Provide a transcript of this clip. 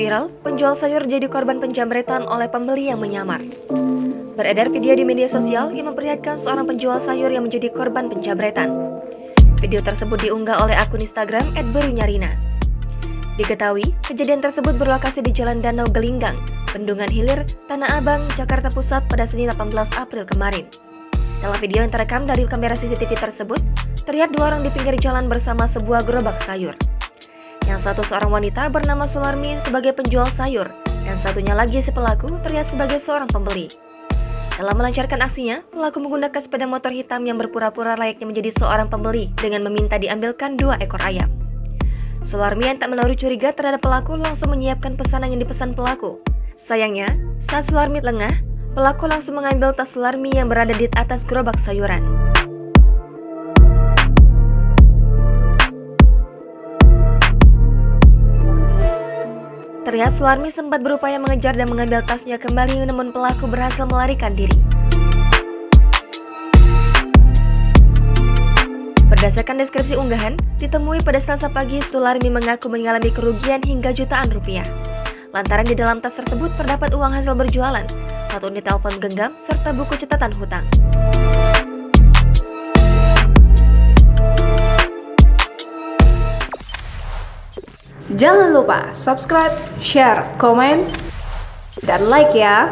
Viral, penjual sayur jadi korban penjamretan oleh pembeli yang menyamar. Beredar video di media sosial yang memperlihatkan seorang penjual sayur yang menjadi korban penjamretan. Video tersebut diunggah oleh akun Instagram @berunyarina. Diketahui, kejadian tersebut berlokasi di Jalan Danau Gelinggang, Bendungan Hilir, Tanah Abang, Jakarta Pusat pada Senin 18 April kemarin. Dalam video yang terekam dari kamera CCTV tersebut, terlihat dua orang di pinggir jalan bersama sebuah gerobak sayur. Yang satu seorang wanita bernama Sularmi sebagai penjual sayur, dan satunya lagi si pelaku terlihat sebagai seorang pembeli. Dalam melancarkan aksinya, pelaku menggunakan sepeda motor hitam yang berpura-pura layaknya menjadi seorang pembeli dengan meminta diambilkan 2 ekor ayam. Sularmi yang tak menaruh curiga terhadap pelaku langsung menyiapkan pesanan yang dipesan pelaku. Sayangnya, saat Sularmi lengah, pelaku langsung mengambil tas Sularmi yang berada di atas gerobak sayuran. Terlihat Sularmi sempat berupaya mengejar dan mengambil tasnya kembali, namun pelaku berhasil melarikan diri. Berdasarkan deskripsi unggahan, ditemui pada Selasa pagi, Sularmi mengaku mengalami kerugian hingga jutaan rupiah. Lantaran di dalam tas tersebut terdapat uang hasil berjualan, 1 unit telepon genggam, serta buku catatan hutang. Jangan lupa subscribe, share, komen, dan like ya!